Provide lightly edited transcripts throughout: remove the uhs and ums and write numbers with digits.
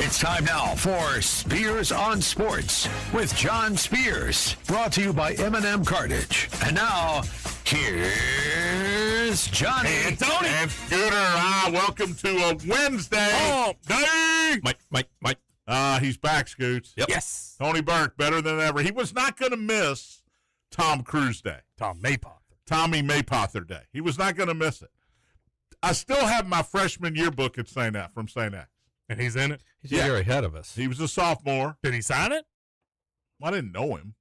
It's time now for Spears on Sports with John Spears, brought to you by M&M Cartage. And now, here's Johnny. Hey, Tony. And Scooter. Welcome to a Wednesday. Oh, day. Mike. He's back, Scoots. Yep. Yes. Tony Burke, better than ever. He was not going to miss Tom Cruise Day. Tommy Maypother Day. He was not going to miss it. I still have my freshman yearbook at from St. X. And he's in it? He's a year ahead of us. He was a sophomore. Did he sign it? I didn't know him.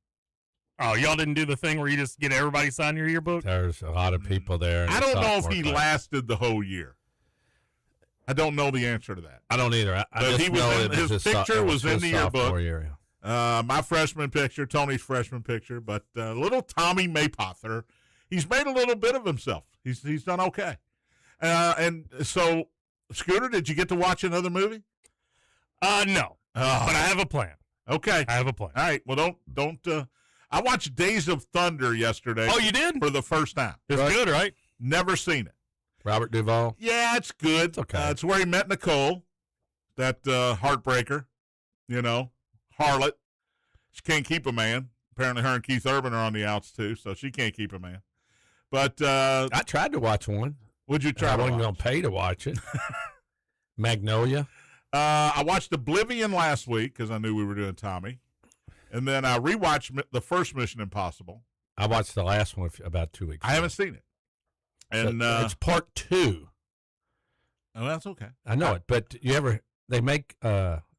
Oh, y'all didn't do the thing where you just get everybody sign your yearbook? There's a lot of people there. I don't know if he lasted the whole year. I don't know the answer to that. I don't either. I just know his picture was in the yearbook. Year. My freshman picture, Tony's freshman picture, but little Tommy Maypother, he's made a little bit of himself. He's done okay. And so, Scooter, did you get to watch another movie? No. But I have a plan. Okay. I have a plan. All right. Well, don't. I watched Days of Thunder yesterday. Oh, you did? For the first time. It's good, right? Never seen it. Robert Duvall? Yeah, it's good. It's okay. It's where he met Nicole, that heartbreaker, harlot. She can't keep a man. Apparently her and Keith Urban are on the outs, too, so she can't keep a man. But I tried to watch one. Would you try? I wasn't going to pay to watch it. Magnolia. I watched Oblivion last week because I knew we were doing Tommy. And then I rewatched the first Mission Impossible. I watched the last one about 2 weeks ago. I haven't seen it. And it's part 2. Oh, that's okay. I know it, but they make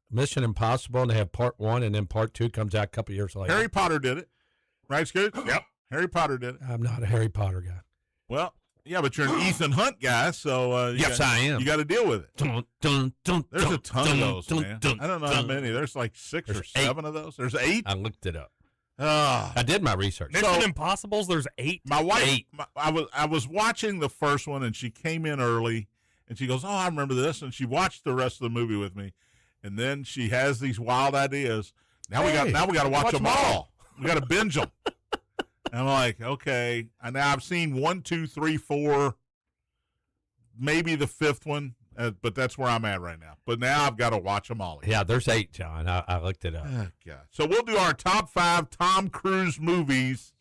Mission Impossible and they have part 1 and then part 2 comes out a couple years later. Harry Potter did it. Right, Scoot? Yep. Harry Potter did it. I'm not a Harry Potter guy. Well, yeah, but you're an Ethan Hunt guy, so yes, I am. You got to deal with it. There's a ton of those, man. I don't know how many. There's like 6 or 7 of those. There's 8. I looked it up. I did my research. Mission Impossibles, there's 8. My wife, I was watching the first one, and she came in early, and she goes, "Oh, I remember this," and she watched the rest of the movie with me, and then she has these wild ideas. Now we got to watch them all. We got to binge them. And I'm like, okay. And now I've seen 1, 2, 3, 4, maybe the 5th one, but that's where I'm at right now. But now I've got to watch them all again. Yeah, there's 8, John. I looked it up. Oh, God. So we'll do our top 5 Tom Cruise movies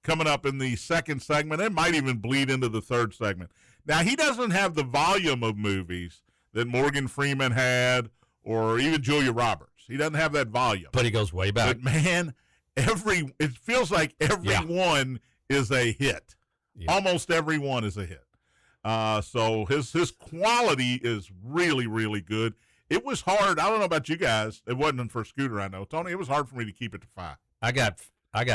coming up in the second segment. It might even bleed into the third segment. Now, he doesn't have the volume of movies that Morgan Freeman had or even Julia Roberts. He doesn't have that volume. But he goes way back. But, man, it feels like every one is a hit. Yeah. Almost every one is a hit. So his quality is really, really good. It was hard. I don't know about you guys. It wasn't for Scooter, I know. Tony, it was hard for me to keep it to 5. I got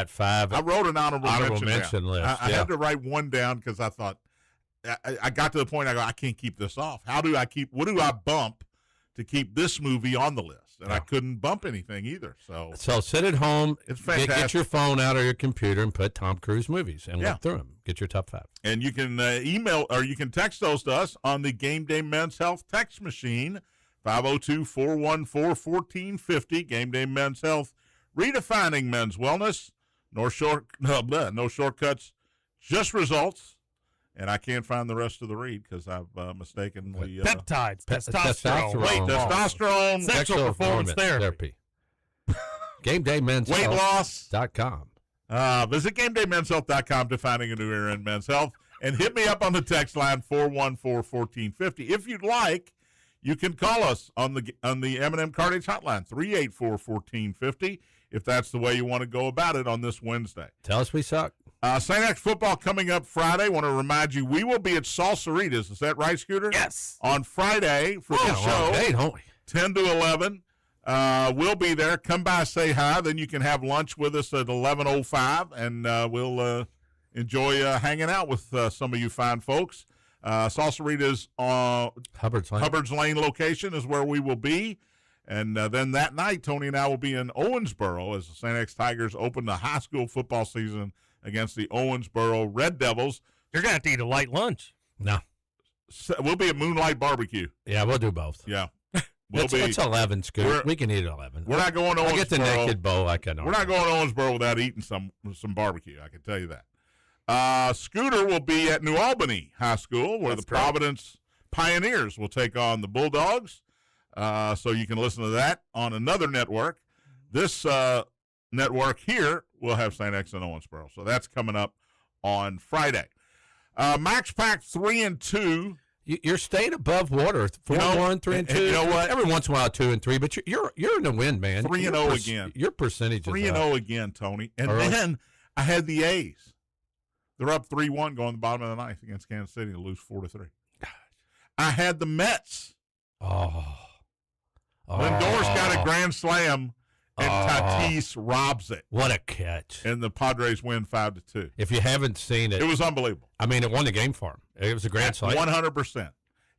5. I wrote an honorable mention list. I had to write one down because I thought I got to the point I can't keep this off. What do I bump to keep this movie on the list? And I couldn't bump anything either. So sit at home, it's fantastic. Get your phone out of your computer and put Tom Cruise movies and look through them. Get your top 5. And you can email or you can text those to us on the Gameday Men's Health text machine, 502-414-1450. Gameday Men's Health, redefining men's wellness. No shortcuts, just results. And I can't find the rest of the read because I've mistakenly peptides, testosterone. Wait, testosterone, sexual performance therapy. Gameday Mens Weight Health. .com. Visit GameDayMensHealth.com, defining a new era in men's health, and hit me up on the text line 414-1450. If you'd like, you can call us on the M&M Cartage hotline 384-1450. If that's the way you want to go about it on this Wednesday. Tell us we suck. St. X football coming up Friday. Want to remind you, we will be at Salsaritas. Is that right, Scooter? Yes. On Friday for the show, don't we? 10 to 11. We'll be there. Come by, say hi. Then you can have lunch with us at 11:05, and we'll enjoy hanging out with some of you fine folks. Salsaritas Hubbard's Lane location is where we will be. And then that night, Tony and I will be in Owensboro as the St. X Tigers open the high school football season against the Owensboro Red Devils. You're going to have to eat a light lunch. No. We'll be at Moonlight Barbecue. Yeah, we'll do both. Yeah. It's 11, Scoot. We can eat at 11. We're not going to Owensboro. I get the naked bow. We're not going to Owensboro without eating some barbecue. I can tell you that. Scooter will be at New Albany High School where the Providence Pioneers will take on the Bulldogs. So you can listen to that on another network. This network here will have St. X and Owensboro. So that's coming up on Friday. Max Pack 3-2. You're staying above water. 4-1, 3-2. You know what? Every once in a while, 2-3. But you're in the win, man. 3-0 again. Your percentage is 3-0 again, Tony. And then I had the A's. They're up 3-1 going to the bottom of the ninth against Kansas City to lose 4-3. I had the Mets. Lindor's got a grand slam, and Tatis robs it. What a catch. And the Padres win 5-2. If you haven't seen it. It was unbelievable. I mean, it won the game for him. It was a grand slam. 100%.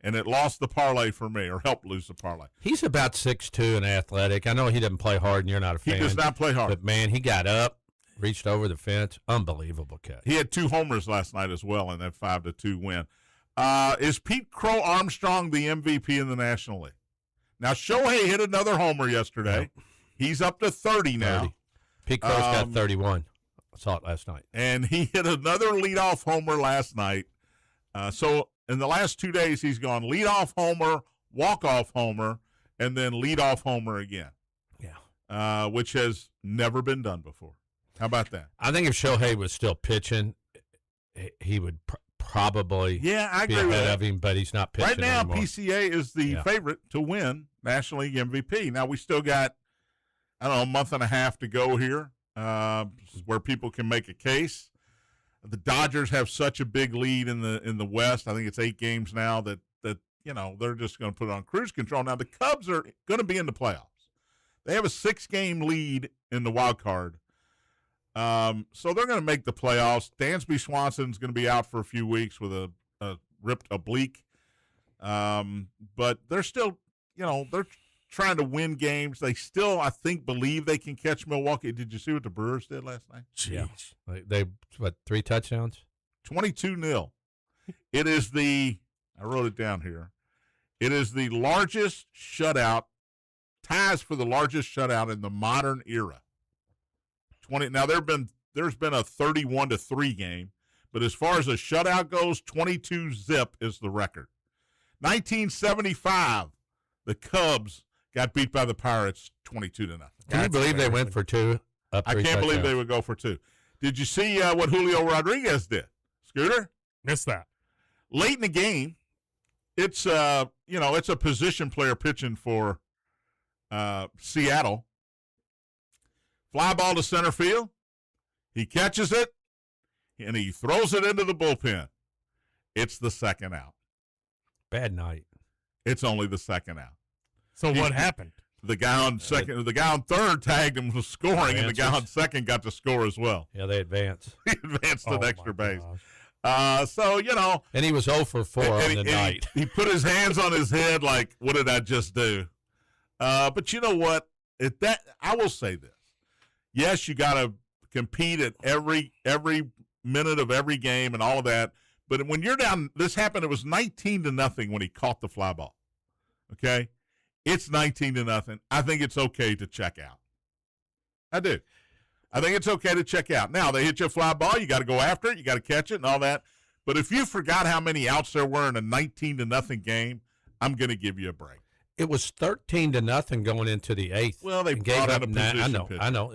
And it lost the parlay for me, or helped lose the parlay. He's about 6'2" and athletic. I know he doesn't play hard, and you're not a fan. He does not play hard. But, man, he got up, reached over the fence. Unbelievable catch. He had 2 homers last night as well in that 5-2 win. Is Pete Crow Armstrong the MVP in the National League? Now, Shohei hit another homer yesterday. Yep. He's up to 30 now. 30. Pete Crow's got 31. I saw it last night. And he hit another leadoff homer last night. So in the last 2 days, he's gone leadoff homer, walk-off homer, and then leadoff homer again. Yeah. Which has never been done before. How about that? I think if Shohei was still pitching, he would probably be ahead of him, but he's not pitching right now. anymore. PCA is the favorite to win National League MVP. Now, we still got, I don't know, a month and a half to go here where people can make a case. The Dodgers have such a big lead in the West. I think it's 8 games now that they're just going to put it on cruise control. Now, the Cubs are going to be in the playoffs. They have a 6-game lead in the wild card. So they're going to make the playoffs. Dansby Swanson's going to be out for a few weeks with a ripped oblique. But they're still, they're trying to win games. They still, I think, believe they can catch Milwaukee. Did you see what the Brewers did last night? Jeez. Yeah. They 3 touchdowns? 22-0. It is I wrote it down here. It is the largest shutout, ties for the largest shutout in the modern era. Now, there's been a 31-3 game, but as far as a shutout goes, 22-0 is the record. 1975, the Cubs got beat by the Pirates 22-0. Can you believe they went for 2? I can't believe they would go for 2. Did you see what Julio Rodriguez did, Scooter? Missed that. Late in the game, it's it's a position player pitching for Seattle. Fly ball to center field. He catches it, and he throws it into the bullpen. It's the second out. Bad night. It's only the second out. So what happened? The guy on third tagged him with scoring, and the guy on second got to score as well. Yeah, they advanced. He advanced an extra base. So, and he was 0 for 4 on the night. He put his hands on his head like, what did I just do? But you know what? I will say this. Yes, you got to compete at every minute of every game and all of that. But when you're down, this happened. It was 19-0 when he caught the fly ball. Okay, it's 19-0. I think it's okay to check out. I do. I think it's okay to check out. Now they hit you a fly ball. You got to go after it. You got to catch it and all that. But if you forgot how many outs there were in a 19-0 game, I'm going to give you a break. It was 13-0 going into the 8th. Well, they gave up 9. I know.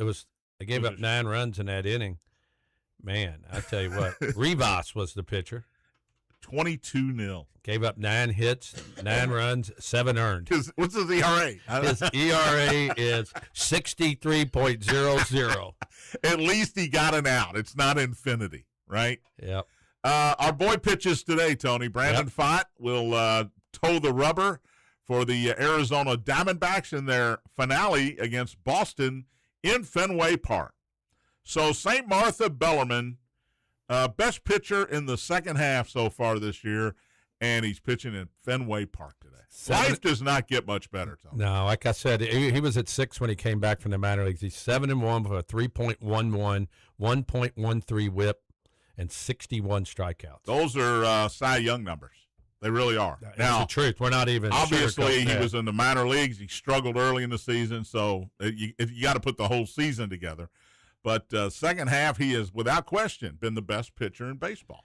They gave up 9 runs in that inning. Man, I tell you what, Rivas was the pitcher. 22-0. Gave up 9 hits, 9 runs, 7 earned. What's his ERA? His ERA is 63.00. At least he got an out. It's not infinity, right? Yep. Our boy pitches today, Tony. Brandon Fott will toe the rubber for the Arizona Diamondbacks in their finale against Boston in Fenway Park. So St. Martha Bellarmine, best pitcher in the second half so far this year, and he's pitching in Fenway Park today. Life does not get much better, Tony. No, like I said, he was at 6 when he came back from the minor leagues. He's 7-1 with a 3.11, 1.13 whip, and 61 strikeouts. Those are Cy Young numbers. They really are. That's the truth. We're not even obviously he was in the minor leagues. He struggled early in the season, so you got to put the whole season together. But second half, he has, without question, been the best pitcher in baseball.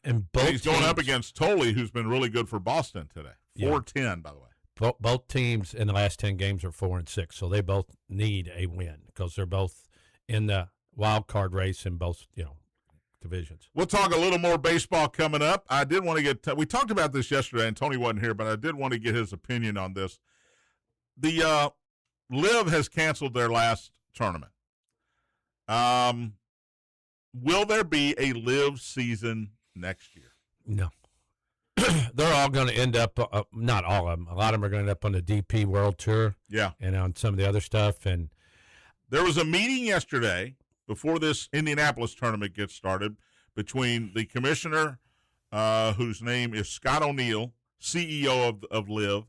And both he's going up against Tolley, who's been really good for Boston today. 4.10, by the way. both teams in the last 10 games are 4-6, so they both need a win because they're both in the wild card race in both divisions. We'll talk a little more baseball coming up. I did want to get we talked about this yesterday, and Tony wasn't here, but I did want to get his opinion on this. The Liv has canceled their last tournament. Will there be a Liv season next year? No. They're all going to end up, not all of them, a lot of them are going to end up on the DP World Tour. Yeah. And on some of the other stuff. And there was a meeting yesterday before this Indianapolis tournament gets started between the commissioner, whose name is Scott O'Neill, CEO of Liv,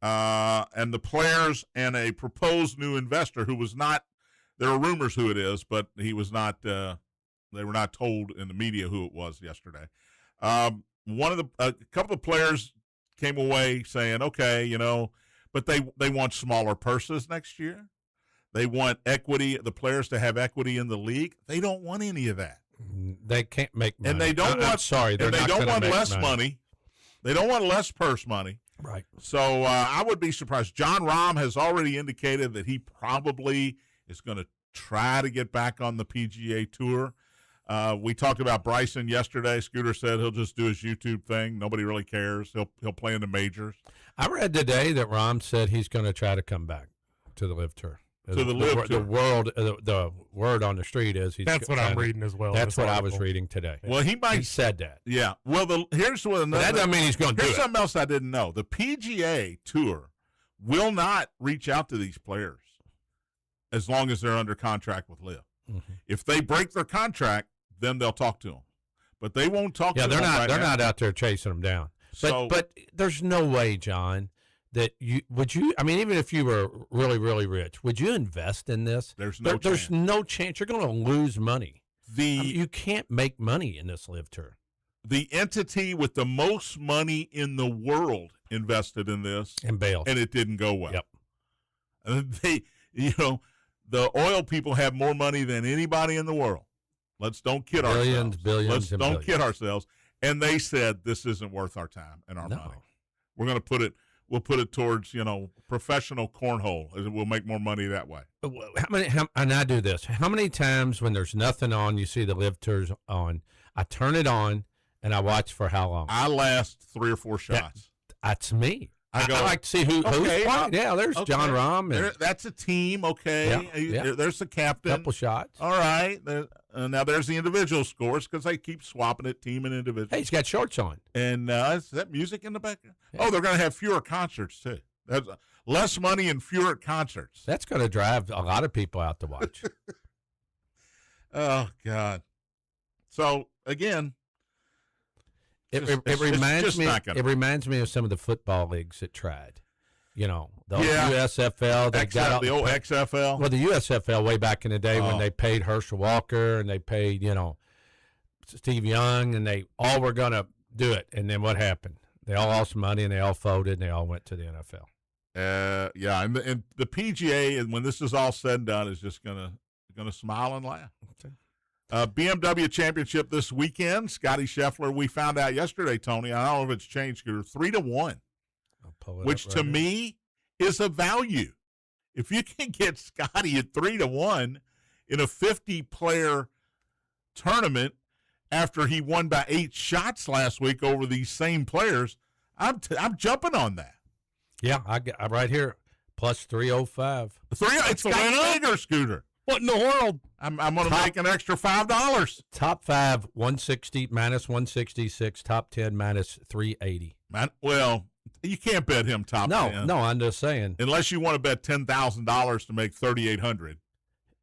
and the players and a proposed new investor who was not, there are rumors who it is, but he was not, they were not told in the media who it was yesterday. A couple of players came away saying, okay, but they want smaller purses next year. They want equity, the players to have equity in the league. They don't want any of that. They can't make money. And they don't want, I'm sorry, they're and they not don't want less money. money. They don't want less purse money. Right. So I would be surprised. John Rahm has already indicated that he probably is going to try to get back on the PGA Tour. We talked about Bryson yesterday. Scooter said he'll just do his YouTube thing. Nobody really cares. He'll play in the majors. I read today that Rahm said he's going to try to come back to the Liv Tour. The word on the street is he's. That's what I'm reading as well. That's what I was reading today. Well, he said that. Yeah. Well, here's what another. That doesn't mean he's going to do it. Here's something else I didn't know. The PGA Tour will not reach out to these players as long as they're under contract with Liv. Mm-hmm. If they break their contract, then they'll talk to them. But they won't talk to them. Yeah, they're not out there chasing them down. But there's no way, John, that even if you were really, really rich, would you invest in this? There's no chance. There's no chance. You're going to lose money. You can't make money in this Liv Tour. The entity with the most money in the world invested in this and bailed, and it didn't go well. Yep. And the oil people have more money than anybody in the world. Don't kid ourselves. Don't kid ourselves. And they said this isn't worth our time and our money. We're going to put it. We'll put it towards professional cornhole. We'll make more money that way. And I do this. How many times when there's nothing on, you see the Liv Tours on? I turn it on and I watch for how long? I last 3 or 4 shots. That's me. I like to see who's playing. Yeah, there's John Rahm. That's a team, okay. Yeah. There's the captain. Couple shots. All right. Now there's the individual scores because they keep swapping it, team and individual. Hey, he's got shorts on. And is that music in the background? Yeah. Oh, they're going to have fewer concerts, too. There's less money and fewer concerts. That's going to drive a lot of people out to watch. Oh, God. So, again, It reminds me of some of the football leagues that tried. The USFL. The old XFL. Well, the USFL way back in the day when they paid Herschel Walker and they paid, Steve Young, and they all were going to do it. And then what happened? They all lost money and they all folded and they all went to the NFL. And the PGA, and when this is all said and done, is just gonna smile and laugh. Okay. BMW Championship this weekend. Scotty Scheffler, we found out yesterday, Tony. I don't know if it's changed. 3-1, which to me is a value. If you can get Scotty at 3-1 in a 50-player tournament after he won by 8 shots last week over these same players, I'm jumping on that. Yeah, I'm right here, plus 305. It's got bigger, Scooter. What in the world? I'm going to make an extra $5. Top 5, 160, minus 166. Top 10, minus 380. Well, you can't bet him top 10. No, I'm just saying. Unless you want to bet $10,000 to make $3,800.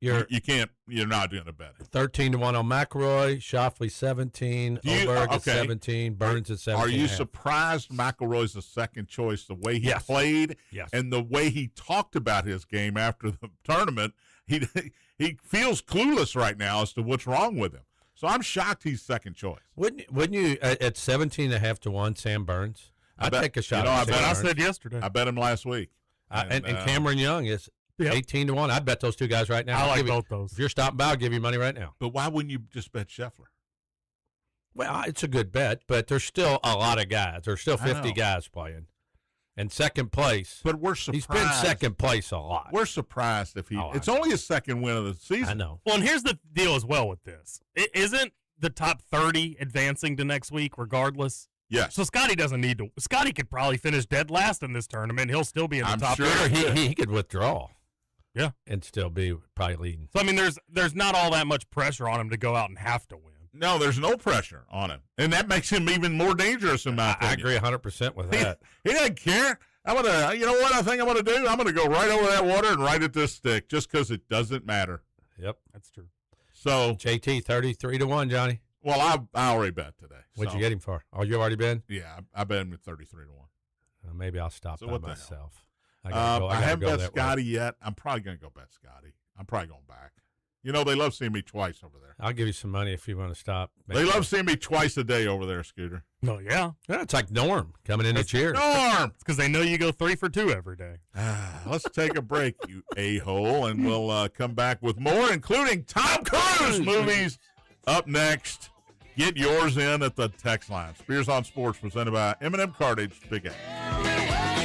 You can't. You're not going to bet it. 13-1 on McElroy, Schauffele 17, Oberg at 17, Burns at 17. Are you surprised McElroy's the second choice? The way he played, and the way he talked about his game after the tournament, he feels clueless right now as to what's wrong with him. So I'm shocked he's second choice. Wouldn't you at 17.5 to 1, Sam Burns? I'd take a shot. I said yesterday. I bet him last week. And Cameron Young is 18-1. I'd bet those two guys right now. I like both those. If you're stopping by, I'll give you money right now. But why wouldn't you just bet Scheffler? Well, it's a good bet, but there's still a lot of guys. There's still 50 guys playing. And second place. But we're surprised. He's been second place a lot. We're surprised if he. Oh, it's only his second win of the season. I know. Well, and here's the deal as well with this. It isn't the top 30 advancing to next week regardless. Yes. So Scotty doesn't need to. Scotty could probably finish dead last in this tournament. He'll still be in the I'm top sure 30. He could withdraw. Yeah. And still be probably leading. So, I mean, there's not all that much pressure on him to go out and have to win. No, there's no pressure on him. And that makes him even more dangerous in my I opinion. agree 100% with that. He doesn't care. I'm going to, you know what I think I'm going to do? I'm going to go right over that water and right at this stick just because it doesn't matter. Yep. That's true. So, JT 33-1, Johnny. well, I already bet today. What'd So, you get him for? Oh, you already been? Yeah, I bet him at 33-1. Maybe I'll stop So by what the hell? myself. I gotta haven't go bet that way. Scotty yet. I'm probably going to go bet Scotty. I'm probably going back. You know, they love seeing me twice over there. I'll give you some money if you want to stop. They love seeing me twice a day over there, Scooter. No, yeah. Yeah, it's like Norm coming in to cheer. Norm! It's because they know you go 3 for 2 every day. Let's take a break, you a-hole, and we'll come back with more, including Tom Cruise movies up next. Get yours in at the text line. Spears on Sports, presented by M&M Cartage. Big A.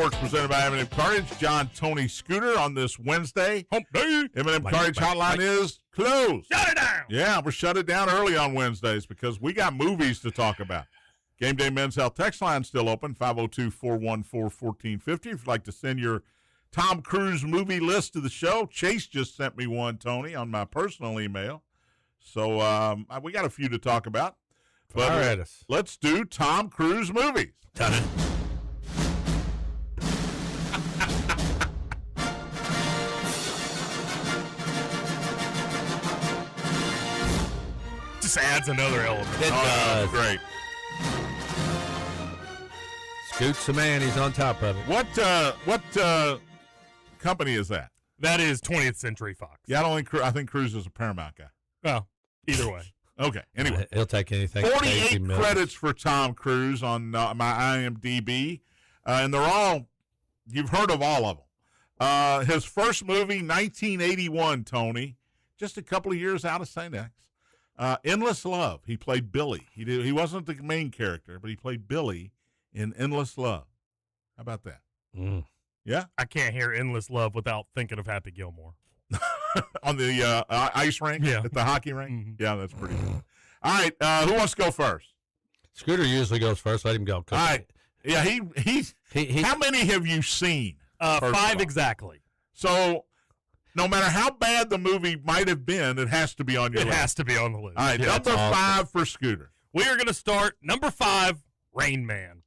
Sports presented by M&M Cartage. John, Tony, Scooter on this Wednesday. Hump day. M&M Cartage hotline is closed. Shut it down. Yeah, we're shut it down early on Wednesdays because we got movies to talk about. Gameday Men's Health text line still open, 502-414-1450. If you'd like to send your Tom Cruise movie list to the show, Chase just sent me one, Tony, on my personal email. So we got a few to talk about. But let's do Tom Cruise movies. Done it. Just adds another element. It does. Great. Scoots the man. He's on top of it. What company is that? That is 20th Century Fox. Yeah, I think Cruise is a Paramount guy. Well, either way. Okay. Anyway, He'll take anything. 48 credits for Tom Cruise on my IMDb, and they're all, you've heard of all of them. His first movie, 1981, Tony, just a couple of years out of St. X. Endless Love. He played Billy. He wasn't the main character, but he played Billy in Endless Love. How about that? Mm. Yeah? I can't hear Endless Love without thinking of Happy Gilmore. On the ice rink? Yeah. At the hockey rink? Mm-hmm. Yeah, that's pretty cool. All right, who wants to go first? Scooter usually goes first. Let him go. All right. Yeah, he's how many have you seen? 5 exactly. So no matter how bad the movie might have been, it has to be on your list. It has to be on the list. All right, Yeah, number 5 for Scooter. We are going to start number 5, Rain Man.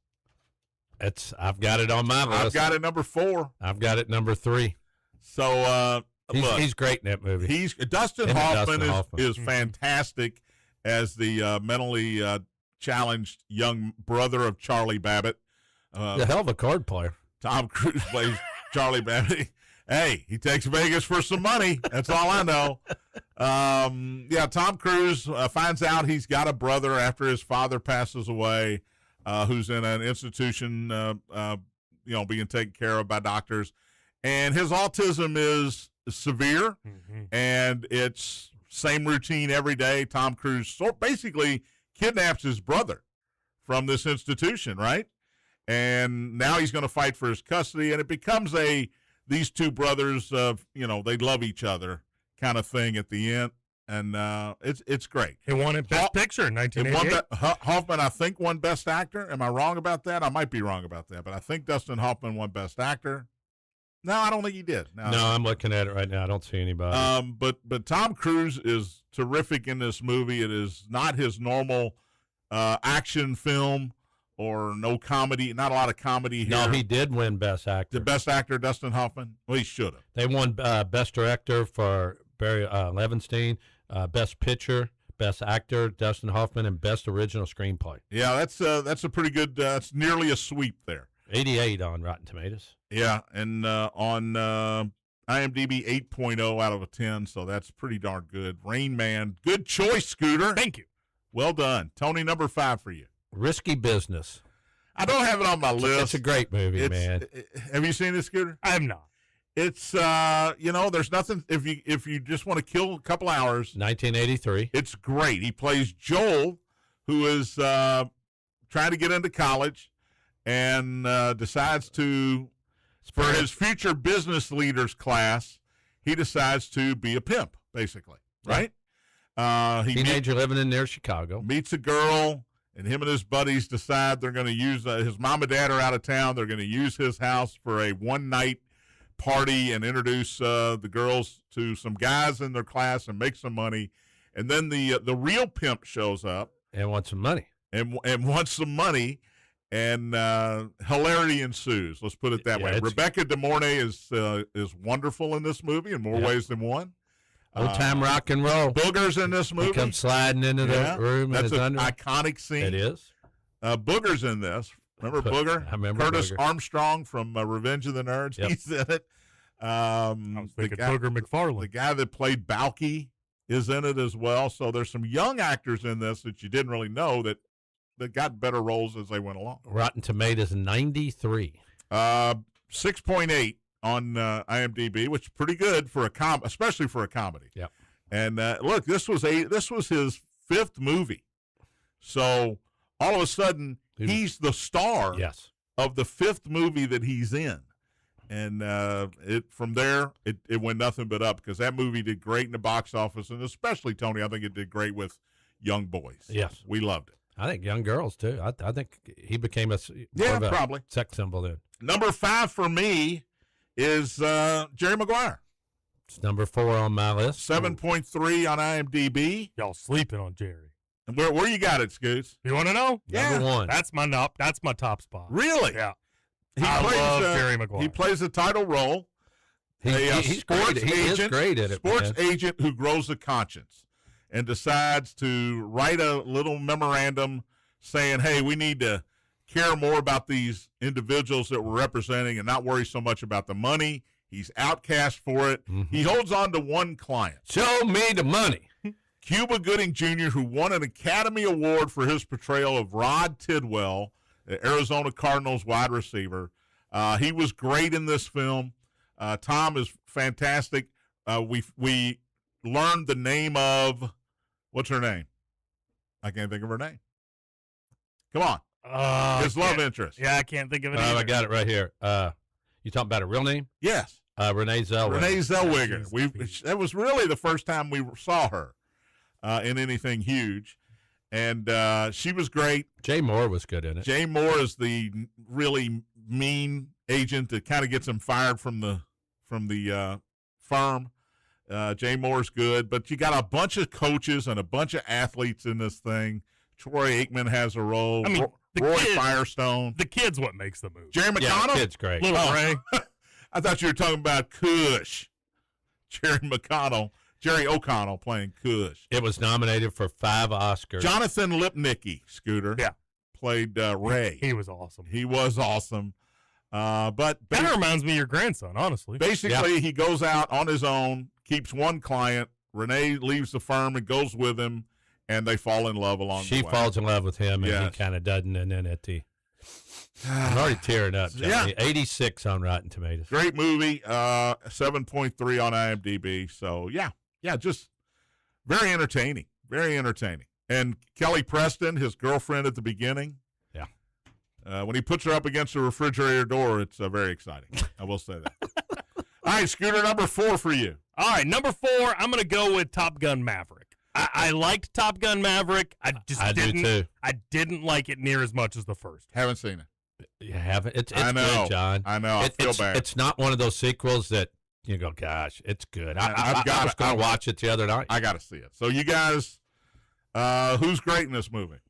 I've got it on my list. I've got it number 4. I've got it number 3. So he's great in that movie. Dustin Him and Hoffman Dustin Hoffman. is fantastic as the mentally challenged young brother of Charlie Babbitt. He's a hell of a card player. Tom Cruise plays Charlie Babbitt. Hey, he takes Vegas for some money. That's all I know. Tom Cruise finds out he's got a brother after his father passes away, who's in an institution, being taken care of by doctors. And his autism is severe, and it's same routine every day. Tom Cruise basically kidnaps his brother from this institution, right? And now he's going to fight for his custody, and it becomes these two brothers, they love each other kind of thing at the end, and it's great. He won it Best Picture in 1988. Hoffman, I think, won Best Actor. Am I wrong about that? I might be wrong about that, but I think Dustin Hoffman won Best Actor. No, I don't think he did. No, I'm looking at it right now. I don't see anybody. But Tom Cruise is terrific in this movie. It is not his normal action film or no comedy, not a lot of comedy here. No, he did win Best Actor. The Best Actor, Dustin Hoffman? Well, he should have. They won Best Director for Barry Levinstein, Best Picture, Best Actor, Dustin Hoffman, and Best Original Screenplay. Yeah, that's a pretty good, that's nearly a sweep there. 88 on Rotten Tomatoes. Yeah, and on IMDb, 8.0 out of a 10, so that's pretty darn good. Rain Man, good choice, Scooter. Thank you. Well done. Tony, number 5 for you. Risky Business. I don't have it on my list. It's a great movie, man. Have you seen this, Scooter? I have not. It's there's nothing if you just want to kill a couple hours. 1983. It's great. He plays Joel, who is trying to get into college, and decides to, for his future business leaders class, he decides to be a pimp, basically, right? Teenager living near Chicago. Meets a girl, and him and his buddies decide they're going to use his mom and dad are out of town. They're going to use his house for a one-night party and introduce the girls to some guys in their class and make some money. And then the real pimp shows up and wants some money. And wants some money. And hilarity ensues. Let's put it that way. Rebecca De Mornay is wonderful in this movie in more ways than one. Old time rock and roll. Booger's in this movie. He comes sliding into the room. That's an iconic scene. It is. Booger's in this. Remember Booger? I remember Curtis Booger. Armstrong from Revenge of the Nerds. Yep. He's in it. I was thinking Booger McFarlane. The guy that played Balky is in it as well. So there's some young actors in this that you didn't really know that got better roles as they went along. Rotten Tomatoes 93. 6.8 on IMDb, which is pretty good for especially for a comedy. Yeah. And look, this was his 5th movie. So all of a sudden he's the star. Yes. of the 5th movie that he's in. And from there, it went nothing but up because that movie did great in the box office, and especially, Tony, I think it did great with young boys. Yes. We loved it. I think young girls, too. I think he became more of a probably sex symbol then. Number 5 for me is Jerry Maguire. It's number 4 on my list. 7.3 on IMDb. Y'all sleeping on Jerry. And where you got it, Scoots? You want to know? Number 1. That's my top spot. Really? Yeah. I love Jerry Maguire. He plays a title role. He's sports great. He is great at it. Sports man. agent who grows a conscience and decides to write a little memorandum saying, hey, we need to care more about these individuals that we're representing and not worry so much about the money. He's outcast for it. Mm-hmm. He holds on to one client. Show me the money. Cuba Gooding Jr., who won an Academy Award for his portrayal of Rod Tidwell, the Arizona Cardinals wide receiver. He was great in this film. Tom is fantastic. We learned the name of, what's her name? I can't think of her name. Come on. His love interest. Yeah, I can't think of it either. I got it right here. You talking about a real name? Yes. Renee Zellweger. Renee Zellweger. That was really the first time we saw her in anything huge. And she was great. Jay Moore was good in it. Jay Moore is the really mean agent that kind of gets him fired from the firm. Jay Moore's good. But you got a bunch of coaches and a bunch of athletes in this thing. Troy Aikman has a role. I mean, Roy Firestone. The kid's what makes the movie. Jerry McConnell? Yeah, kid's great. Little Ray. I thought you were talking about Cush. Jerry O'Connell playing Cush. It was nominated for 5 Oscars. Jonathan Lipnicki, Scooter. Yeah. Played Ray. He was awesome. He was awesome. But kind of reminds me of your grandson, honestly. Basically, he goes out on his own, keeps one client. Renee leaves the firm and goes with him, and they fall in love along the way. She falls in love with him, and Yes. he kind of doesn't. And then I'm already tearing up, Johnny. Yeah. 86 on Rotten Tomatoes. Great movie, 7.3 on IMDb. So, yeah, just very entertaining, very entertaining. And Kelly Preston, his girlfriend at the beginning. Yeah. When he puts her up against the refrigerator door, it's very exciting. I will say that. All right, Scooter, number 4 for you. All right, number 4, I'm going to go with Top Gun Maverick. I liked Top Gun Maverick. I didn't. Do too. I didn't like it near as much as the first. Haven't seen it. You haven't? It's I know, good, John. I know. I feel bad. It's not one of those sequels that you go, gosh, it's good. I I've was going to watch it the other night. I got to see it. So you guys, who's great in this movie?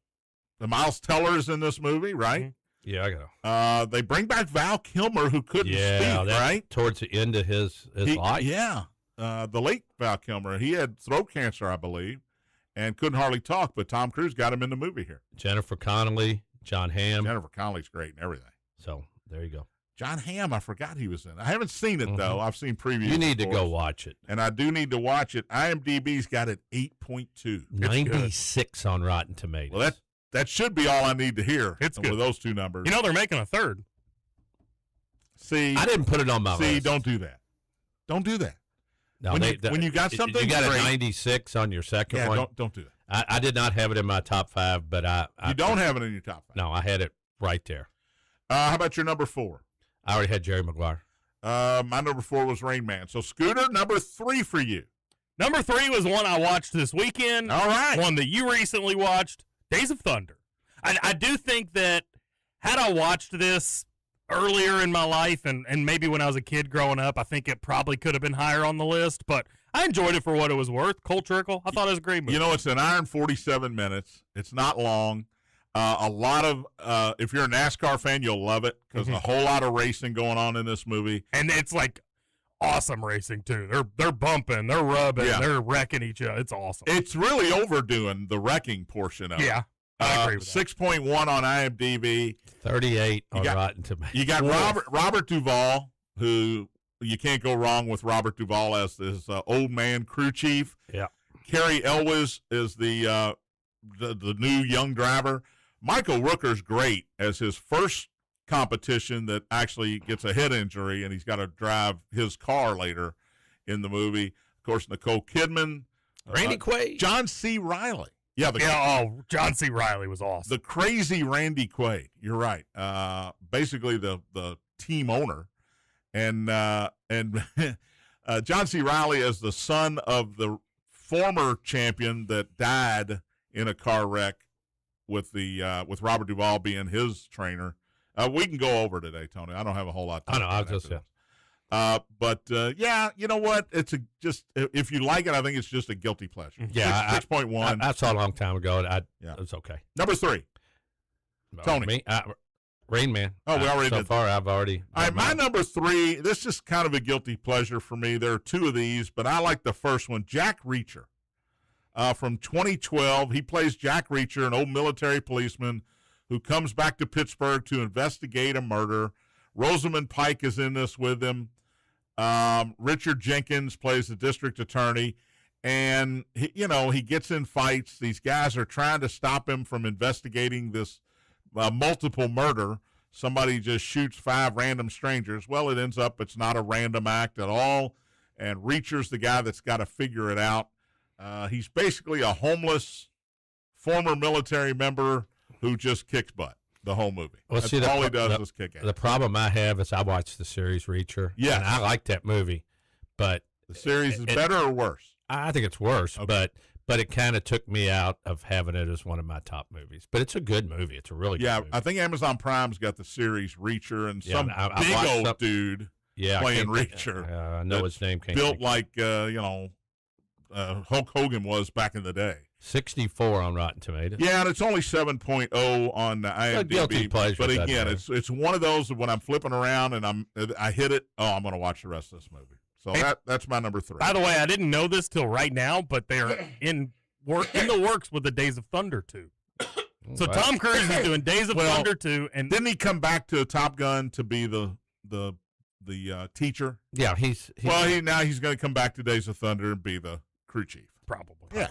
The Miles Teller is in this movie, right? Mm-hmm. Yeah, I go. They bring back Val Kilmer, who couldn't speak, right? Towards the end of his life. Yeah. The late Val Kilmer. He had throat cancer, I believe, and couldn't hardly talk, but Tom Cruise got him in the movie here. Jennifer Connelly, John Hamm. Jennifer Connelly's great and everything. So there you go. John Hamm, I forgot he was in it. I haven't seen it, though. I've seen previews. You need to before, go watch it. and I do need to watch it. IMDb's got it 8.2. 96 on Rotten Tomatoes. Well, that should be all I need to hear. It's good. With those two numbers. You know they're making a third. See, I didn't put it on my list. See, don't do that. Don't do that. No, when you got something, you got great, a 96 on your second one. Don't do that. I did not have it in my top 5, but You don't have it in your top 5. No, I had it right there. How about your number 4? I already had Jerry Maguire. My number 4 was Rain Man. So, Scooter, number 3 for you. Number 3 was one I watched this weekend. All right. One that you recently watched, Days of Thunder. I do think that had I watched this earlier in my life and maybe when I was a kid growing up, I think it probably could have been higher on the list, but I enjoyed it for what it was worth. Cole Trickle, I thought it was a great movie. You know, it's an hour and 47 minutes. It's not long. A lot of, if you're a NASCAR fan, you'll love it because a whole lot of racing going on in this movie. And it's like awesome racing too. They're bumping, they're rubbing, they're wrecking each other. It's awesome. It's really overdoing the wrecking portion of it. Yeah. I agree with 6.1 on IMDb. 38 on Rotten Tomatoes. You got Robert Duvall, who you can't go wrong with Robert Duvall as this old man crew chief. Yeah. Carrie Elwes is the new young driver. Michael Rooker's great as his first competition that actually gets a head injury, and he's got to drive his car later in the movie. Of course, Nicole Kidman. Randy Quaid. John C. Reilly. John C. Reilly was awesome. The crazy Randy Quaid. You're right. Basically the team owner, and John C. Reilly is the son of the former champion that died in a car wreck with Robert Duvall being his trainer. We can go over today, Tony. I don't have a whole lot to say. I know. But you know what? It's if you like it, I think it's just a guilty pleasure. Yeah, 6.1. I saw it a long time ago. It was okay. Number 3, Tony. Me, Rain Man. Oh, we already so did. far. I've already. All right, my number 3. This is kind of a guilty pleasure for me. There are 2 of these, but I like the first one. Jack Reacher, from 2012. He plays Jack Reacher, an old military policeman who comes back to Pittsburgh to investigate a murder. Rosamund Pike is in this with him. Richard Jenkins plays the district attorney, and he gets in fights. These guys are trying to stop him from investigating this multiple murder. Somebody just shoots 5 random strangers. Well, it ends up it's not a random act at all, and Reacher's the guy that's got to figure it out. He's basically a homeless former military member who just kicks butt the whole movie. Well, That's all he does is kick ass. The problem I have is I watched the series Reacher. Yes. And I like that movie, but The series is better or worse? I think it's worse, Okay. but it kind of took me out of having it as one of my top movies. But it's a good movie. It's a really good movie. I think Amazon Prime's got the series Reacher, and some I big watched old some- dude I playing can't think- Reacher. I know his name. Can't built think. like Hulk Hogan was back in the day. 64 on Rotten Tomatoes. Yeah, and it's only 7.0 on IMDb. guilty pleasure, But that's again, right. it's one of those that when I'm flipping around and I hit it. Oh, I'm going to watch the rest of this movie. So that's my number 3. By the way, I didn't know this till right now, but they are in the works with the Days of Thunder 2. So Wow. Tom Cruise is doing Days of Thunder 2, and Didn't he come back to Top Gun to be the teacher? Yeah, he's Now he's going to come back to Days of Thunder and be the crew chief. probably. Yeah,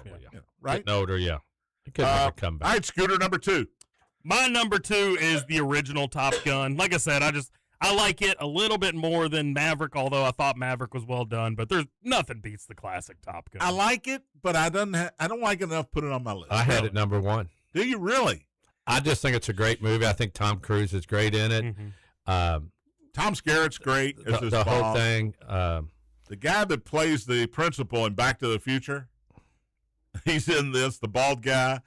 right. getting older. Yeah, he could never come back. All right, Scooter, number 2. My number 2 is the original Top Gun. Like I said, I like it a little bit more than Maverick, although I thought Maverick was well done. But there's nothing beats the classic Top Gun. I like it, but I don't like it enough to put it on my list. I had it number 1. Do you really? I just think it's a great movie. I think Tom Cruise is great in it. Mhm. Tom Skerritt's great as his The whole boss. thing. The guy that plays the principal in Back to the Future, he's in this. The bald guy.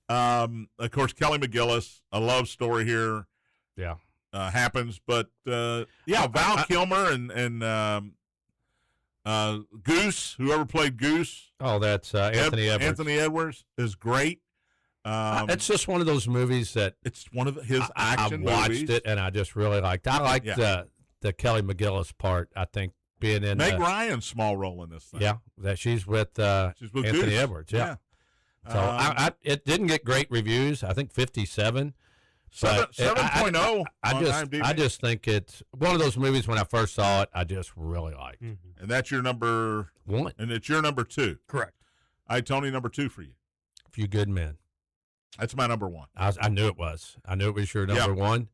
Of course, Kelly McGillis. A love story here. Yeah. Happens, but Val Kilmer and Goose, whoever played Goose, Oh, that's Anthony Edwards. Anthony Edwards is great. It's just one of those movies that It's one of his action I watched movies. it and I just really liked. I liked Yeah. the Kelly McGillis part. I think being in Meg Ryan's small role in this thing. that she's with She's with Anthony Goose. Edwards. Yeah. So it didn't get great reviews. I think 57. But 7.0 I on just IMDb. I just think it's one of those movies when I first saw it, I just really liked. Mhm. And that's your number 1. and it's your number 2. Correct. All right, Tony, number 2 for you. A Few Good Men. That's my number 1. I knew it was. I knew it was your number 1.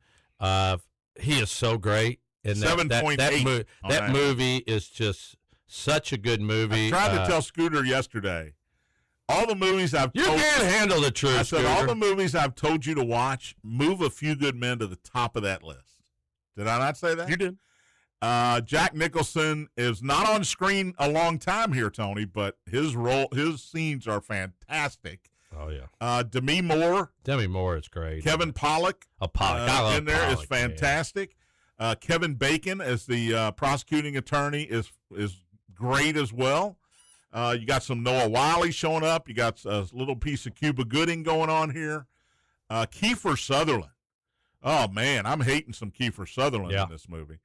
He is so great. And 7.8 on that IMDb. movie is just such a good movie. I tried to tell Scooter yesterday, all the movies I've You told can't handle the truth, I said all Scooter. the movies I've told you to watch, move A Few Good Men to the top of that list. Did I not say that? You did. Jack Nicholson is not on screen a long time here, Tony, but his scenes are fantastic. Oh, yeah. Demi Moore, Demi Moore is great. Kevin Pollak, Pollock. I love in there is Pollock, yeah. fantastic. Kevin Bacon as the prosecuting attorney is great as well. You got some Noah Wyle showing up. You got a little piece of Cuba Gooding going on here. Kiefer Sutherland. Oh, man, I'm hating some Kiefer Sutherland in this movie.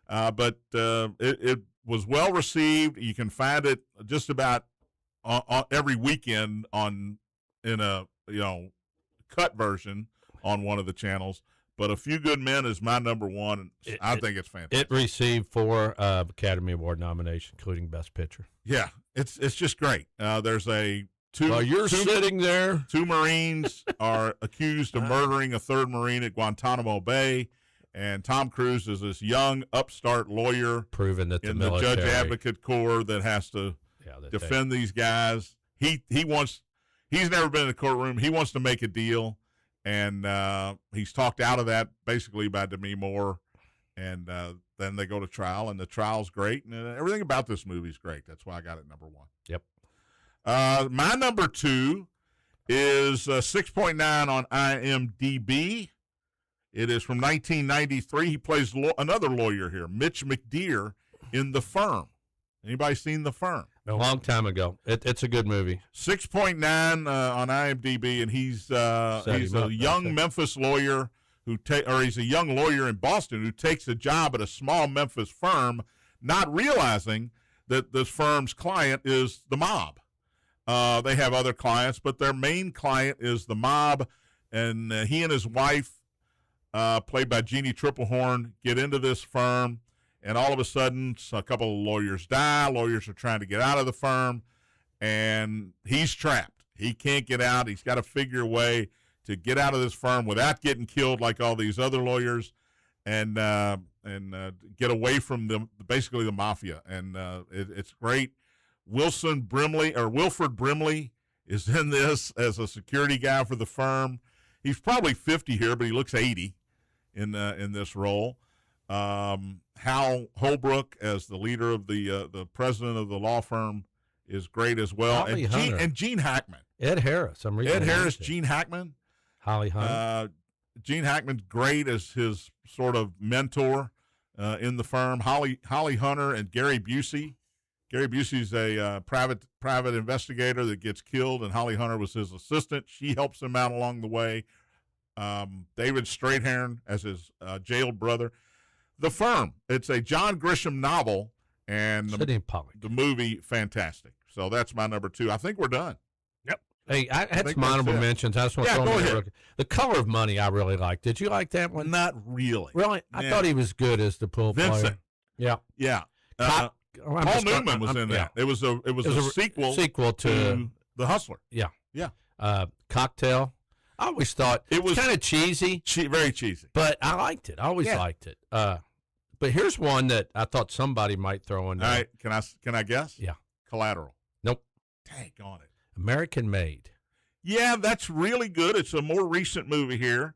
But it was well received. You can find it just about every weekend in a cut version on one of the channels. But A Few Good Men is my number 1. I think it's fantastic. It received 4 Academy Award nominations, including Best Picture. Yeah, it's just great. There's two. While you're two, sitting there. 2 Marines are accused of murdering a 3rd Marine at Guantanamo Bay, and Tom Cruise is this young upstart lawyer Proving that in the the military. Judge Advocate Corps that has to that defend these guys. He wants. He's never been in a courtroom. He wants to make a deal, and he's talked out of that basically by Demi Moore. And then they go to trial, and the trial's great, and everything about this movie is great. That's why I got it number 1. Yep. My number 2 is 6.9 on IMDb. It is from 1993. He plays another lawyer here, Mitch McDeere, in The Firm. Anybody seen The Firm? A long time ago. It's a good movie. 6.9 on IMDb, and he's a young Memphis lawyer he's a young lawyer in Boston who takes a job at a small Memphis firm, not realizing that this firm's client is the mob. They have other clients, but their main client is the mob, and he and his wife, played by Jeannie Triplehorn, get into this firm, and all of a sudden a couple of lawyers die. Lawyers are trying to get out of the firm, and he's trapped. He can't get out. He's got to figure a way to get out of this firm without getting killed like all these other lawyers, and get away from basically the mafia. And it's great. Wilford Brimley is in this as a security guy for the firm. He's probably 50 here, but he looks 80 in this role. Hal Holbrook as the leader of the president of the law firm is great as well. And Gene Hackman. Ed Harris. Gene Hackman. Holly Hunter. Gene Hackman's great as his sort of mentor in the firm. Holly Hunter and Gary Busey. Gary Busey's a private investigator that gets killed, and Holly Hunter was his assistant. She helps him out along the way. David Strathairn as his jailed brother. The Firm. It's a John Grisham novel, and the movie, fantastic. So that's my number 2. I think we're done. Hey, I had some honorable mentions. I just want to throw them in. The Color of Money I really liked. Did you like that one? Not really. Really? I thought he was good as the pool Vincent. player. Yeah. Paul Newman was in that. It was a sequel to The Hustler. Yeah. Yeah. Cocktail. I always thought it was kind of cheesy. Very cheesy. But I liked it. I always liked it. But here's one that I thought somebody might throw in there. All right. Can I guess? Yeah. Collateral. Nope. Dang on it. American Made. Yeah, that's really good. It's a more recent movie here.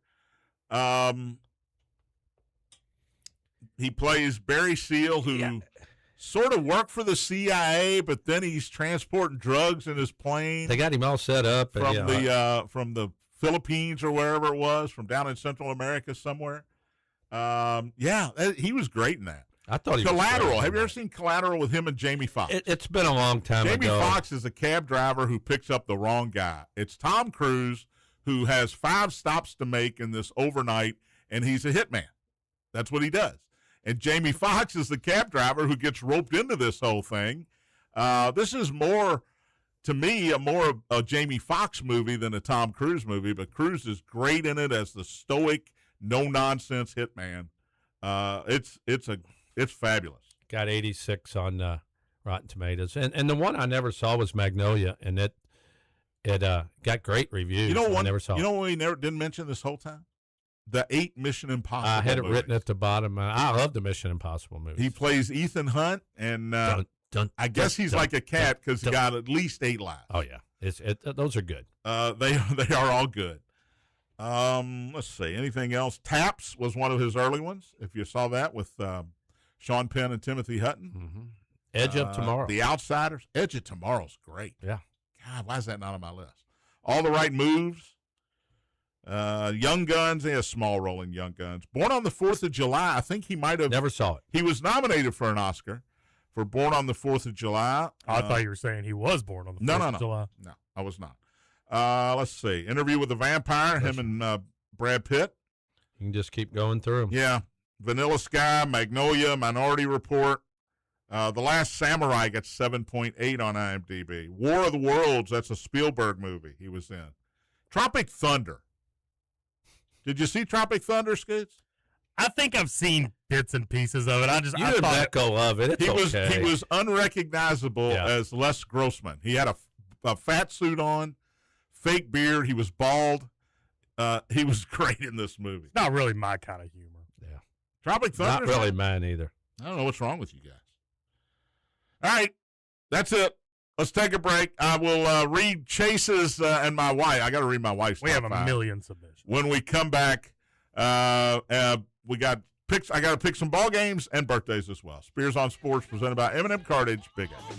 He plays Barry Seal, who sort of worked for the CIA, but then he's transporting drugs in his plane. They got him all set up from the Philippines or wherever it was, from down in Central America somewhere. He was great in that. I thought he Collateral. Was Have you ever seen Collateral with him and Jamie Foxx? It's been a long time ago. Jamie Foxx is a cab driver who picks up the wrong guy. It's Tom Cruise, who has 5 stops to make in this overnight, and he's a hitman. That's what he does. And Jamie Foxx is the cab driver who gets roped into this whole thing. This is more, to me, a Jamie Foxx movie than a Tom Cruise movie, but Cruise is great in it as the stoic, no-nonsense hitman. It's fabulous. Got 86 on Rotten Tomatoes. And the one I never saw was Magnolia, and it got great reviews. You know what? I never saw. You know what we didn't mention this whole time? The 8 Mission Impossible I had it movies. written at the bottom. I love the Mission Impossible movies. He plays Ethan Hunt, and I guess he's like a cat because he got at least 8 lives. Oh, yeah. Those are good. They are all good. Let's see. Anything else? Taps was one of his early ones, if you saw that, with Sean Penn and Timothy Hutton. Mm-hmm. Edge of Tomorrow. The Outsiders. Edge of Tomorrow's great. Yeah. God, why is that not on my list? All the Right Moves. Young Guns. He has a small role in Young Guns. Born on the 4th of July. I think he might have. Never saw it. He was nominated for an Oscar for Born on the 4th of July. I thought you were saying he was born on the 4th of July. No, I was not. Let's see. Interview with the Vampire. Him and Brad Pitt. You can just keep going through them. Yeah. Vanilla Sky, Magnolia, Minority Report. The Last Samurai gets 7.8 on IMDb. War of the Worlds, that's a Spielberg movie he was in. Tropic Thunder. Did you see Tropic Thunder, Scoots? I think I've seen bits and pieces of it. I didn't let go of it. He was unrecognizable as Les Grossman. He had a fat suit on, fake beard. He was bald. He was great in this movie. It's not really my kind of humor. Yeah. Tropic Thunder. Not really mine either. I don't know what's wrong with you guys. All right. That's it. Let's take a break. I will read Chase's and my wife. I got to read my wife's. We have a top 5. million submissions. When we come back, we got picks. I got to pick some ball games and birthdays as well. Spears on Sports, presented by M&M Cartage. Big Apple.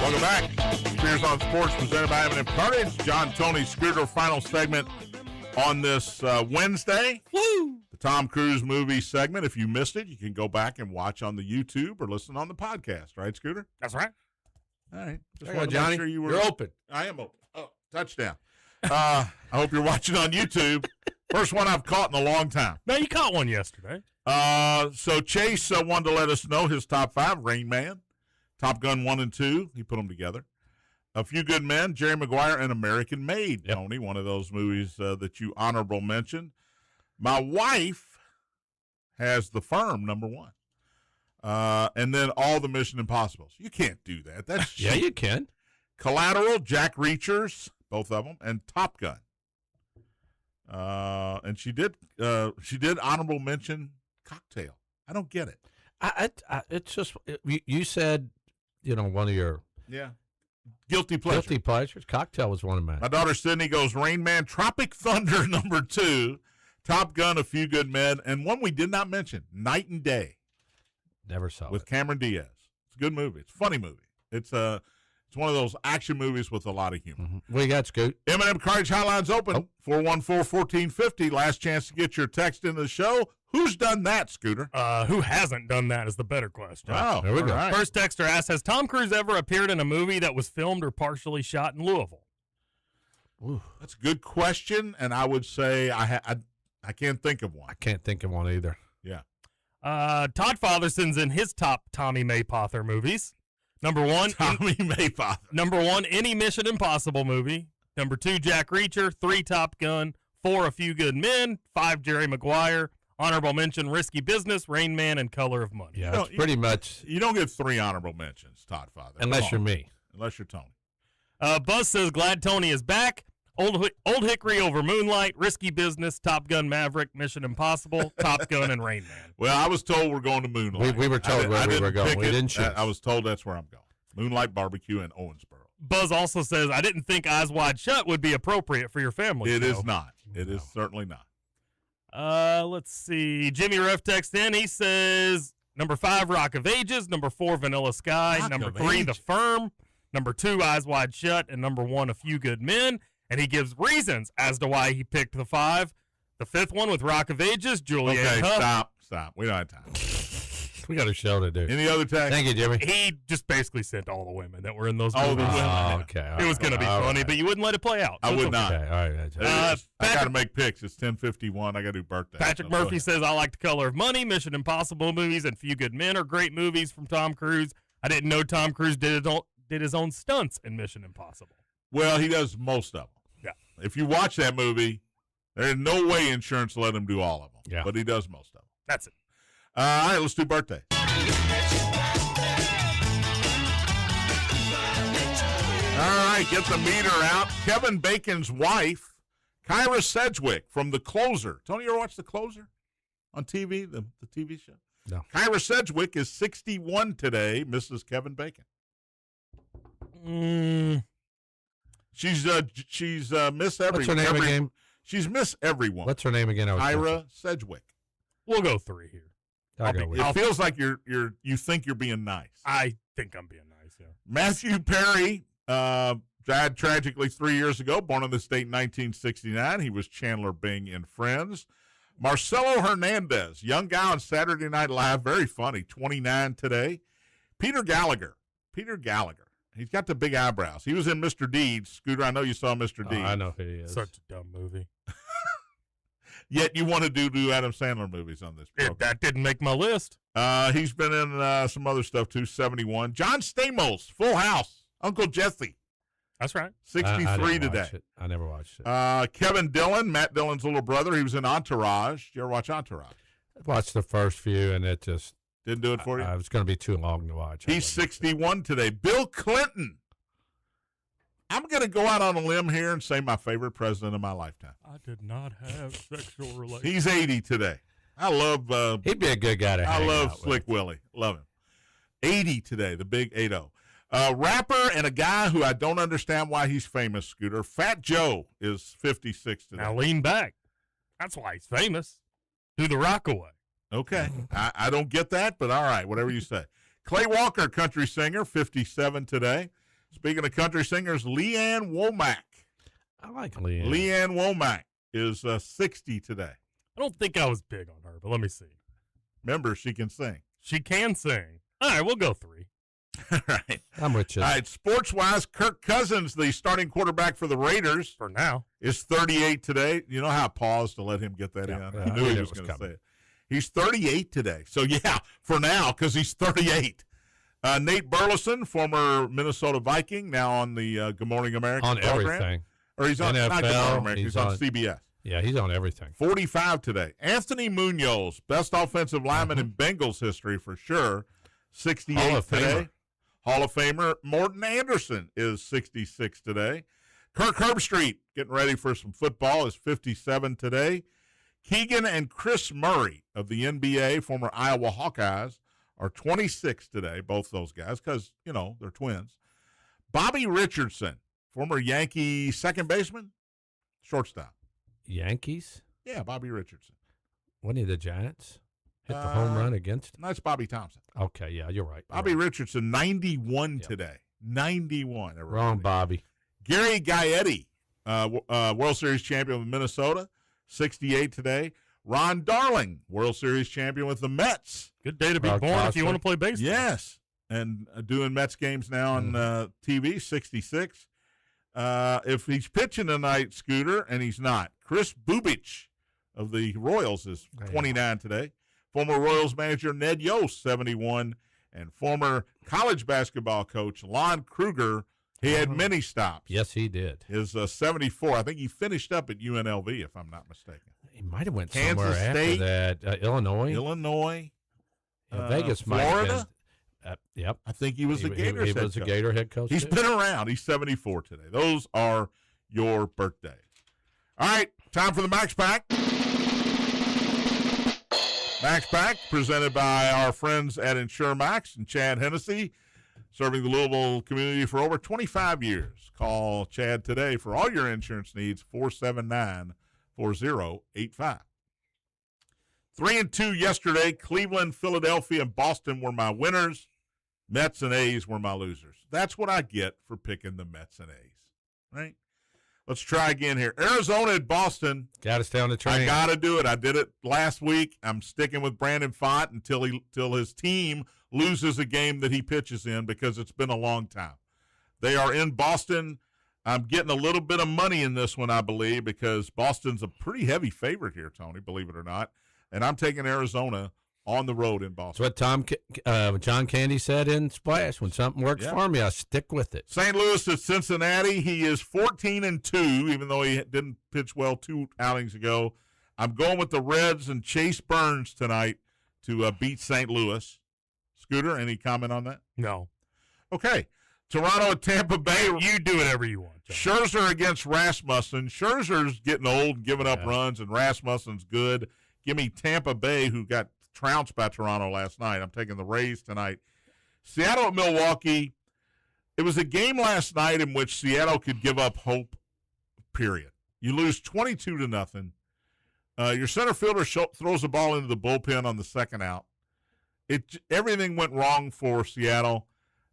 Welcome back. Spears on Sports, presented by M&M Cartage. John, Tony, Scooter, final segment on this Wednesday. Woo! The Tom Cruise movie segment. If you missed it, you can go back and watch on the YouTube or listen on the podcast. Right, Scooter? That's right. All right. Just There you wanted go, to make Johnny. sure you were You're open. I am open. Oh, touchdown. I hope you're watching on YouTube. First one I've caught in a long time. No, you caught one yesterday. So Chase wanted to let us know his top 5. Rain Man, Top Gun 1 and 2. He put them together. A Few Good Men, Jerry Maguire, and American Made. Yep. Tony, one of those movies that you honorable mentioned. My wife has The Firm, number 1. And then all the Mission Impossibles. You can't do that. That's yeah, you can. Collateral, Jack Reachers, both of them, and Top Gun. And she did honorable mention Cocktail. I don't get it. It's just you said, one of your guilty pleasures. Guilty pleasures. Cocktail was one of mine. My daughter Sydney goes Rain Man, Tropic Thunder number 2, Top Gun, A Few Good Men, and one we did not mention, Night and Day. Never saw with it. Cameron Diaz. It's a good movie. It's a funny movie. It's one of those action movies with a lot of humor. Mm-hmm. What you got, Scoot? M&M Cartage Hotline's open, 414-1450. Last chance to get your text into the show. Who's done that, Scooter? Who hasn't done that is the better question. Oh, there we go. Right. First texter asks, has Tom Cruise ever appeared in a movie that was filmed or partially shot in Louisville? Ooh, that's a good question, and I would say I can't think of one. I can't think of one either. Yeah. Todd Fatherson's in his top Tommy Maypother movies. Number 1, Tommy Maypother. Number 1, any Mission Impossible movie. Number 2, Jack Reacher. 3, Top Gun. 4, A Few Good Men. 5, Jerry Maguire. Honorable mention, Risky Business, Rain Man, and Color of Money. Yeah, it's pretty much. You don't get 3 honorable mentions, Todd Father. Unless you're me. Unless you're Tony. Buzz says, glad Tony is back. Old Hickory over Moonlight, Risky Business, Top Gun Maverick, Mission Impossible, Top Gun, and Rain Man. Well, I was told we're going to Moonlight. We were told where we were going. We didn't choose. I was told that's where I'm going. Moonlight Barbecue in Owensboro. Buzz also says, I didn't think Eyes Wide Shut would be appropriate for your family. It is not. It is certainly not. Let's see. Jimmy Ruff texts in. He says, number 5, Rock of Ages. Number 4, Vanilla Sky. Number 3, The Firm. Number 2, Eyes Wide Shut. And number 1, A Few Good Men. And he gives reasons as to why he picked the 5. The 5th one with Rock of Ages, Julianne Hough. Stop. We don't have time. We got a show to do. Any other text? Thank you, Jimmy. He just basically sent all the women that were in those movies. Okay. It was going to be funny, but you wouldn't let it play out. I would not. Okay, all right. I got to make picks. It's 10:51. I got to do birthday. Patrick Murphy says, I like The Color of Money, Mission Impossible movies, and Few Good Men are great movies from Tom Cruise. I didn't know Tom Cruise did his own stunts in Mission Impossible. Well, he does most of them. Yeah. If you watch that movie, there's no way insurance let him do all of them. Yeah. But he does most of them. That's it. All right, let's do birthday. All right, get the meter out. Kevin Bacon's wife, Kyra Sedgwick from The Closer. Tony, you ever watch The Closer on TV, the TV show? No. Kyra Sedgwick is 61 today, Mrs. Kevin Bacon. She's Miss Every. What's her name again? She's Miss Everyone. What's her name again? Kyra Sedgwick. We'll go 3 here. It feels like you think you're being nice. I think I'm being nice, yeah. Matthew Perry died tragically 3 years ago, born in the state in 1969. He was Chandler Bing in Friends. Marcelo Hernandez, young guy on Saturday Night Live, very funny, 29 today. Peter Gallagher. He's got the big eyebrows. He was in Mr. Deeds. Scooter, I know you saw Mr. Deeds. I know who he is. Such a dumb movie. Yet you want to do Adam Sandler movies on this program. That didn't make my list. He's been in some other stuff, too, 71. John Stamos, Full House. Uncle Jesse. That's right. 63 today. I never watched it. Kevin Dillon, Matt Dillon's little brother. He was in Entourage. Did you ever watch Entourage? I watched the first few, and it just didn't do it for you? It was going to be too long to watch. He's 61 today. Bill Clinton. I'm going to go out on a limb here and say my favorite president of my lifetime. I did not have sexual relations. He's 80 today. I love. He'd be a good guy to hang I love out Slick with. Willie. Love him. 80 today, the big 80. Rapper and a guy who I don't understand why he's famous, Scooter. Fat Joe is 56 today. Now lean back. That's why he's famous. Do the rock away. Okay. I don't get that, but all right, whatever you say. Clay Walker, country singer, 57 today. Speaking of country singers, Leanne Womack. I like Leanne. Leanne Womack is 60 today. I don't think I was big on her, but let me see. Remember, she can sing. She can sing. All right, we'll go 3. Right. I'm with you. All right, sports-wise, Kirk Cousins, the starting quarterback for the Raiders, For now. is 38 today. You know how I paused to let him get that in? Yeah, I knew he was going to say it. He's 38 today. So, yeah, for now, because he's 38. Nate Burleson, former Minnesota Viking, now on the Good Morning America on program. everything. Or he's on NFL, not Good Morning America, he's on CBS. Yeah, he's on everything. 45 today. Anthony Munoz, best offensive lineman in Bengals history for sure, 68 Hall of today. Famer. Hall of Famer Morton Anderson is 66 today. Kirk Herbstreit, getting ready for some football, is 57 today. Keegan and Chris Murray of the NBA, former Iowa Hawkeyes, are 26 today, both those guys, because, you know, they're twins. Bobby Richardson, former Yankee second baseman, shortstop. Yankees? Yeah, Bobby Richardson. Wasn't he the Giants? Hit the home run against him? That's Bobby Thompson. Okay, yeah, you're right. Bobby Richardson, 91 today. 91. Everybody. Wrong, Bobby. Gary Gaetti, World Series champion with Minnesota, 68 today. Ron Darling, World Series champion with the Mets. Good day to be born if you want to play baseball. Yes, and doing Mets games now on TV, 66. If he's pitching tonight, Scooter, and he's not, Chris Bubich of the Royals is 29 today. Former Royals manager Ned Yost, 71. And former college basketball coach Lon Kruger, he had many stops. Yes, he did. Is 74. I think he finished up at UNLV, if I'm not mistaken. He might have went Kansas somewhere State, after that. Illinois. Florida. Vegas might have been. Yep. I think he was a Gators He head was coach. a Gator head coach. He's too. been around. He's 74 today. Those are your birthdays. All right, time for the Max Pack. Max Pack, presented by our friends at Insure Max and Chad Hennessy, serving the Louisville community for over 25 years. Call Chad today for all your insurance needs, 479-4085. 3-2 yesterday. Cleveland, Philadelphia, and Boston were my winners. Mets and A's were my losers. That's what I get for picking the Mets and A's, right? Let's try again here. Arizona at Boston. Got to stay on the train. I got to do it. I did it last week. I'm sticking with Brandon Pfaadt until his team loses a game that he pitches in, because it's been a long time. They are in Boston. I'm getting a little bit of money in this one, I believe, because Boston's a pretty heavy favorite here, Tony, believe it or not. And I'm taking Arizona on the road in Boston. That's what John Candy said in Splash. When something works for me, I stick with it. St. Louis at Cincinnati. He is 14-2, even though he didn't pitch well 2 outings ago. I'm going with the Reds and Chase Burns tonight to beat St. Louis. Scooter, any comment on that? No. Okay. Toronto at Tampa Bay. You do whatever you want, John. Scherzer against Rasmussen. Scherzer's getting old and giving up runs, and Rasmussen's good. Give me Tampa Bay, who got trounced by Toronto last night. I'm taking the Rays tonight. Seattle at Milwaukee. It was a game last night in which Seattle could give up hope, period. You lose 22-0. Your center fielder throws the ball into the bullpen on the second out. Everything went wrong for Seattle.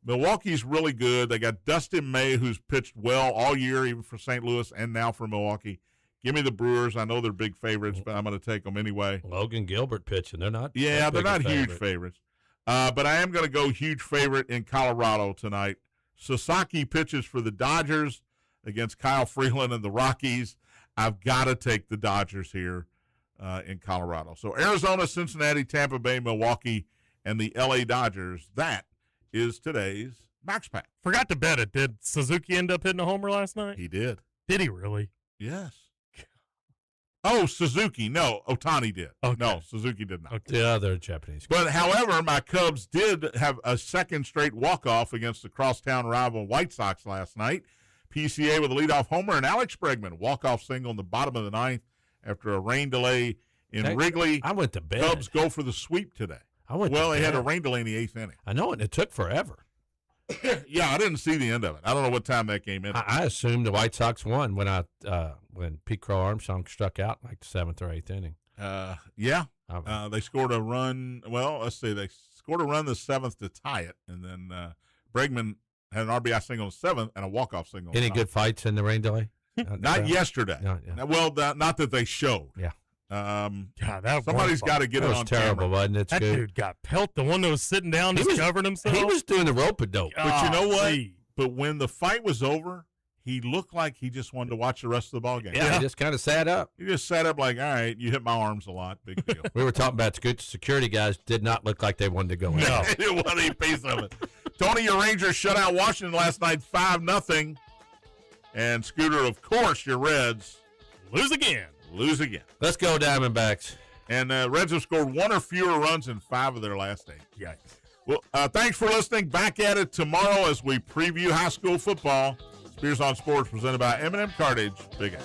Milwaukee's really good. They got Dustin May, who's pitched well all year, even for St. Louis and now for Milwaukee. Give me the Brewers. I know they're big favorites, but I'm going to take them anyway. Logan Gilbert pitching. They're not. Yeah, they're not huge favorites. But I am going to go huge favorite in Colorado tonight. Sasaki pitches for the Dodgers against Kyle Freeland and the Rockies. I've got to take the Dodgers here in Colorado. So Arizona, Cincinnati, Tampa Bay, Milwaukee, and the L.A. Dodgers. That is today's Max Pack. Forgot to bet it. Did Suzuki end up hitting a homer last night? He did. Did he really? Yes. Oh, Suzuki. No, Ohtani did. Okay. No, Suzuki did not. Okay. The other Japanese. But, however, my Cubs did have a second straight walk-off against the crosstown rival White Sox last night. PCA with a leadoff homer, and Alex Bregman, walk-off single in the bottom of the ninth after a rain delay in Wrigley. I went to bed. Cubs go for the sweep today. They had a rain delay in the 8th inning. I know, and it took forever. Yeah, I didn't see the end of it. I don't know what time that game ended. I assumed the White Sox won when Pete Crow Armstrong struck out like the 7th or 8th inning. Yeah. They scored a run. Well, let's see. They scored a run the 7th to tie it, and then Bregman had an RBI single in the 7th and a walk-off single. Any good fights in the rain delay? Not yesterday. No, yeah. Well, not that they showed. Yeah. God, Somebody's got to get That it was on terrible, camera. wasn't it? That dude got pelt. The one that was sitting down, just covering himself. He was doing the rope-a-dope. But you know what? Gee. But when the fight was over, he looked like he just wanted to watch the rest of the ball game. Yeah, he just kind of sat up. He just sat up like, all right, you hit my arms a lot. Big deal. We were talking about security guys did not look like they wanted to go in. No. It wasn't a piece of it. Tony, your Rangers shut out Washington last night 5-0. And Scooter, of course, your Reds Lose again. Let's go, Diamondbacks. And Reds have scored 1 or fewer runs in 5 of their last 8. Yikes. Well, thanks for listening. Back at it tomorrow as we preview high school football. Spears on Sports presented by M&M Cartage. Big A.